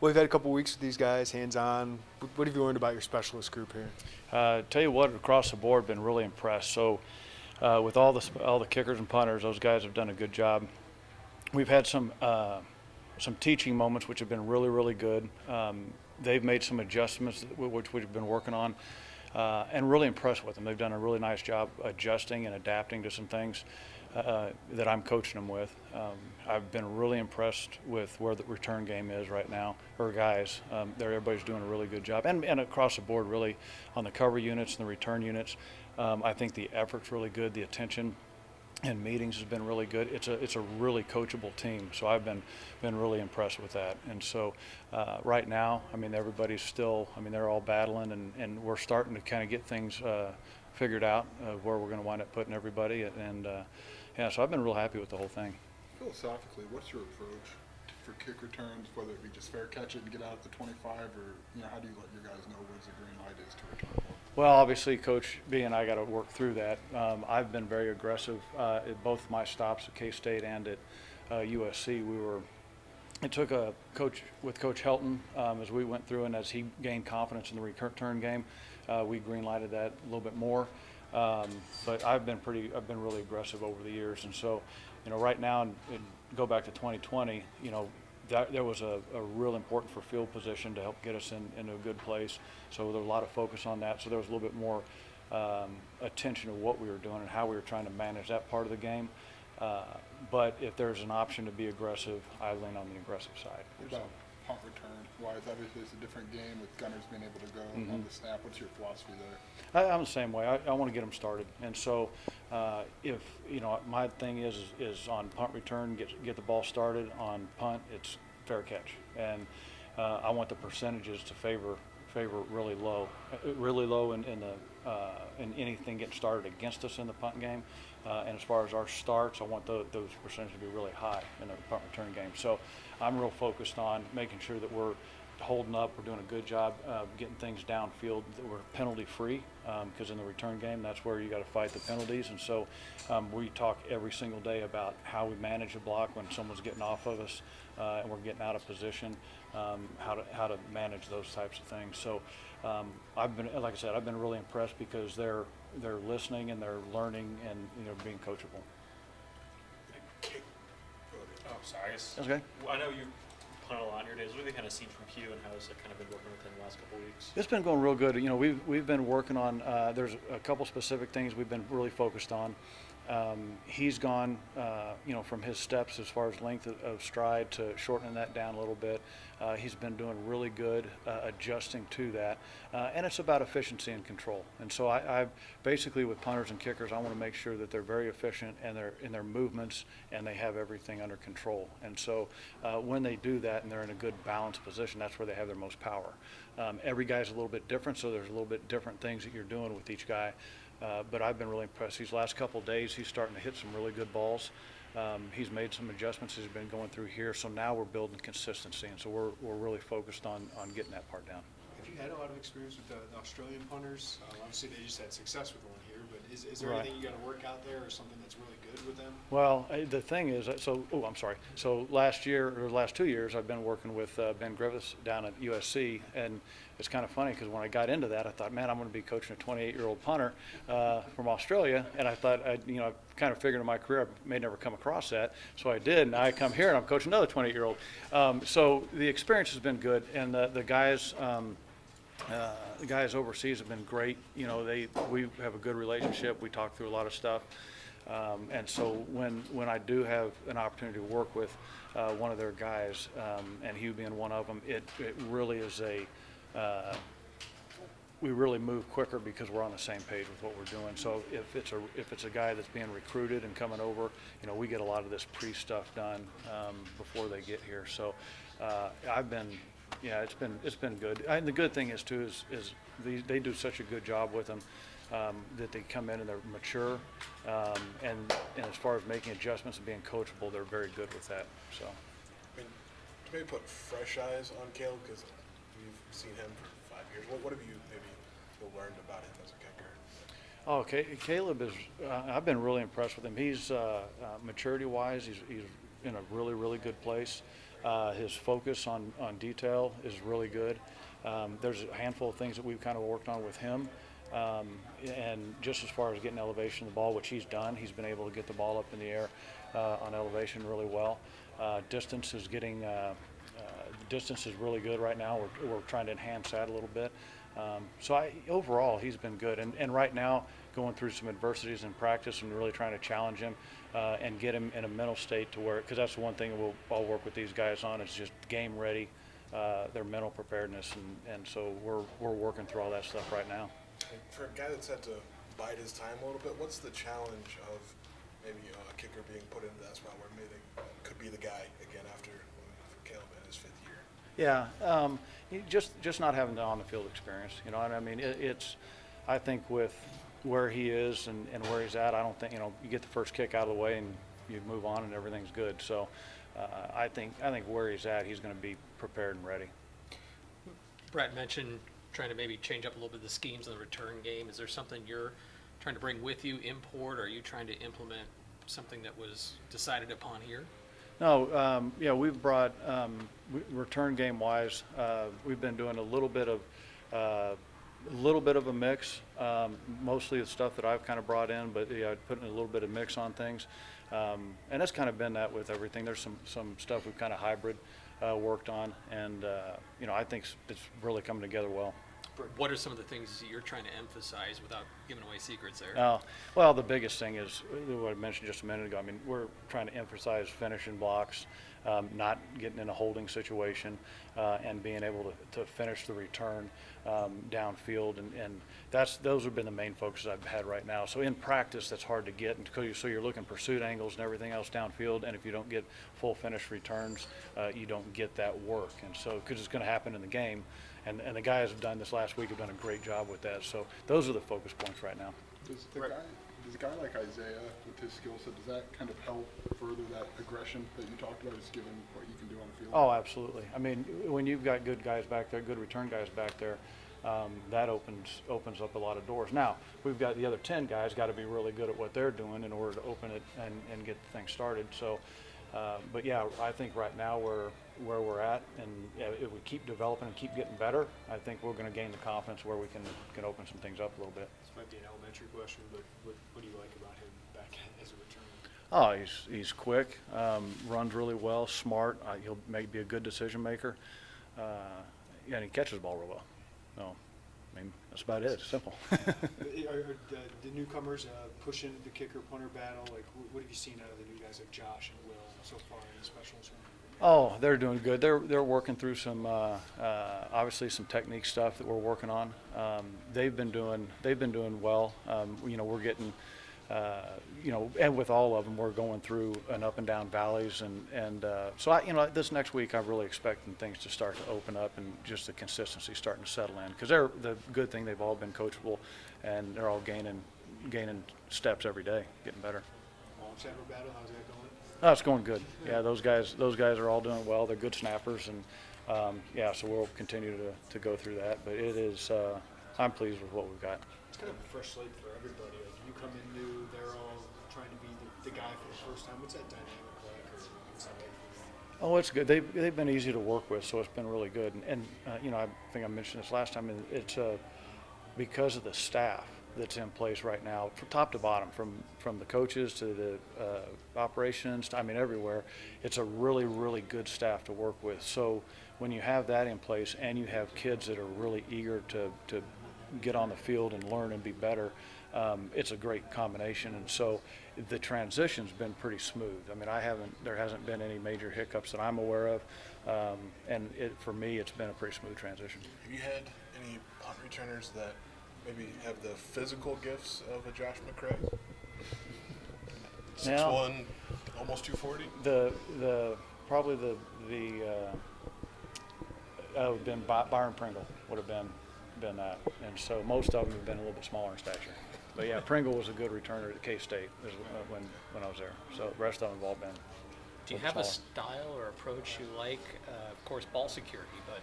Well, we've had a couple weeks with these guys, hands-on. What have you learned about your specialist group here? Tell you what, across the board, been really impressed. So, with all the kickers and punters, those guys have done a good job. We've had some teaching moments which have been really good. They've made some adjustments which we've been working on, and really impressed with them. They've done a really nice job adjusting and adapting to some things that I'm coaching them with. I've been really impressed with where the return game is right now, or guys. Everybody's doing a really good job, and across the board, really, on the cover units and the return units. I think the effort's really good. The attention and meetings has been really good. It's a really coachable team, so I've been really impressed with that. And so right now, I mean, everybody's still, I mean, they're all battling, and we're starting to kind of get things figured out where we're going to wind up putting everybody. And yeah, so I've been real happy with the whole thing. Philosophically, what's your approach for kick returns, whether it be just fair catch it and get out at the 25, or how do you let your guys know where the green light is to return the ball? Well, obviously, Coach B and I got to work through that. I've been very aggressive at both my stops at K-State and at USC. It took a coach with Coach Helton as we went through, and as he gained confidence in the return game, we green lighted that a little bit more. But I've been really aggressive over the years, and so, right now, and go back to 2020, there was a real important for field position to help get us in a good place. So there was a lot of focus on that. So there was a little bit more attention to what we were doing and how we were trying to manage that part of the game. But if there's an option to be aggressive, I lean on the aggressive side. What about punt return? Why is obviously it's a different game with gunners being able to go on the snap? What's your philosophy there? I'm the same way. I want to get them started, and so if my thing is on punt return, get the ball started. On punt, it's fair catch, and I want the percentages to favor really low in anything getting started against us in the punt game. And as far as our starts, I want those percentages to be really high in the punt return game. So I'm real focused on making sure that we're holding up, we're doing a good job getting things downfield, that we're penalty free, because in the return game, that's where you got to fight the penalties. And so we talk every single day about how we manage a block when someone's getting off of us and we're getting out of position, how to manage those types of things. So like I said, I've been really impressed because they're listening and they're learning and being coachable. Oh, sorry. Okay. I know you punt a lot in your days. What have you kind of seen from Hugh, and how has it kind of been working with him the last couple of weeks? It's been going real good. We've been working on. There's a couple specific things we've been really focused on. He's gone, from his steps as far as length of stride to shortening that down a little bit. He's been doing really good adjusting to that, and it's about efficiency and control. And so I basically, with punters and kickers, I want to make sure that they're very efficient and they're in their movements and they have everything under control. And so when they do that and they're in a good balanced position, that's where they have their most power. Every guy's a little bit different, so there's a little bit different things that you're doing with each guy. But I've been really impressed. These last couple of days, he's starting to hit some really good balls. He's made some adjustments as he's been going through here. So now we're building consistency, and so we're really focused on getting that part down. Have you had a lot of experience with the Australian punters? Obviously, they just had success with one here, but is there Right. anything you got to work out there, or something that's really good with them? Well, the thing is, I'm sorry. So last 2 years, I've been working with Ben Griffiths down at USC, and it's kind of funny because when I got into that, I thought, man, I'm going to be coaching a 28-year-old punter from Australia, and I thought, I kind of figured in my career I may never come across that, so I did, and I come here and I'm coaching another 28-year-old. So the experience has been good, and the guys. The guys overseas have been great. We have a good relationship. We talk through a lot of stuff, and so when I do have an opportunity to work with one of their guys, and Hugh being one of them, it really is we really move quicker because we're on the same page with what we're doing. So if it's a guy that's being recruited and coming over, we get a lot of this pre-stuff done before they get here. So it's been good. And the good thing is too is they do such a good job with them that they come in and they're mature, and as far as making adjustments and being coachable, they're very good with that. So, to maybe put fresh eyes on Caleb, because you've seen him for 5 years. What have you maybe learned about him as a kicker? Oh, okay. Caleb is. I've been really impressed with him. He's maturity-wise, he's in a really, really good place. His focus on detail is really good. There's a handful of things that we've kind of worked on with him. And just as far as getting elevation of the ball, which he's done, he's been able to get the ball up in the air on elevation really well. Distance is getting distance is really good right now. We're trying to enhance that a little bit. So overall, he's been good. And right now, going through some adversities in practice and really trying to challenge him and get him in a mental state to where, because that's the one thing I'll work with these guys on, is just game ready, their mental preparedness. And so we're working through all that stuff right now. For a guy that's had to bide his time a little bit, what's the challenge of maybe a kicker being put into that spot where maybe they could be the guy again after for Caleb in his 5th year? Yeah, just not having the on-the-field experience. You know, I mean, I think with where he is and where he's at, I don't think, you get the first kick out of the way and you move on and everything's good. So I think where he's at, he's going to be prepared and ready. Brett mentioned trying to maybe change up a little bit of the schemes in the return game. Is there something you're trying to bring with you, import, or are you trying to implement something that was decided upon here? No, yeah, we've brought return game wise. We've been doing a little bit of a mix. Mostly the stuff that I've kind of brought in, but yeah, putting a little bit of mix on things. And that's kind of been that with everything. There's some stuff we've kind of hybrid worked on, and I think it's really coming together well. What are some of the things that you're trying to emphasize without giving away secrets there? Well, the biggest thing is what I mentioned just a minute ago. I mean, we're trying to emphasize finishing blocks, not getting in a holding situation, and being able to finish the return downfield. And those have been the main focus I've had right now. So in practice, that's hard to get. And so you're looking pursuit angles and everything else downfield. And if you don't get full finish returns, you don't get that work. And so, because it's going to happen in the game. And the guys have done this last week, have done a great job with that. So those are the focus points right now. Does a guy like Isaiah, with his skill set, does that kind of help further that aggression that you talked about, just given what he can do on the field? Oh, absolutely. I mean, when you've got good guys back there, good return guys back there, that opens up a lot of doors. Now, we've got the other 10 guys got to be really good at what they're doing in order to open it and get the thing started. So, but yeah, I think right now where we're at, and if we keep developing and keep getting better, I think we're going to gain the confidence where we can open some things up a little bit. This might be an elementary question, but what do you like about him back as a returner? Oh, he's quick, runs really well, smart. He'll be a good decision maker, and he catches the ball real well. So, I mean, that's about it. It's simple. Are the newcomers push into the kicker punter battle? Like, what have you seen out of the new guys like Josh and Will so far in the specials? Oh, they're doing good. They're working through some obviously some technique stuff that we're working on. They've been doing well. We're getting and with all of them, we're going through an up and down valleys, and so this next week I'm really expecting things to start to open up and just the consistency starting to settle in, because they're the good thing, they've all been coachable and they're all gaining steps every day, getting better. Long snapper battle, how's that going? Oh, it's going good. Yeah, those guys are all doing well. They're good snappers, and so we'll continue to go through that. But it is, I'm pleased with what we've got. It's kind of a fresh slate for everybody. Like, you come in new, they're all trying to be the guy for the first time. What's that dynamic like, or what's that like for you? Oh, it's good. They've been easy to work with, so it's been really good. And I think I mentioned this last time. It's because of the staff that's in place right now, from top to bottom, from the coaches to the operations, I mean everywhere. It's a really, really good staff to work with. So when you have that in place and you have kids that are really eager to get on the field and learn and be better, it's a great combination. And so the transition's been pretty smooth. I mean, there hasn't been any major hiccups that I'm aware of, and for me, it's been a pretty smooth transition. Have you had any punt returners that maybe have the physical gifts of a Josh McCray? 6'1", almost 240. Probably would been Byron Pringle would have been that, and so most of them have been a little bit smaller in stature. But yeah, Pringle was a good returner at K-State when I was there. So the rest of them have all been. Do you have a style or approach you like? Of course, ball security, but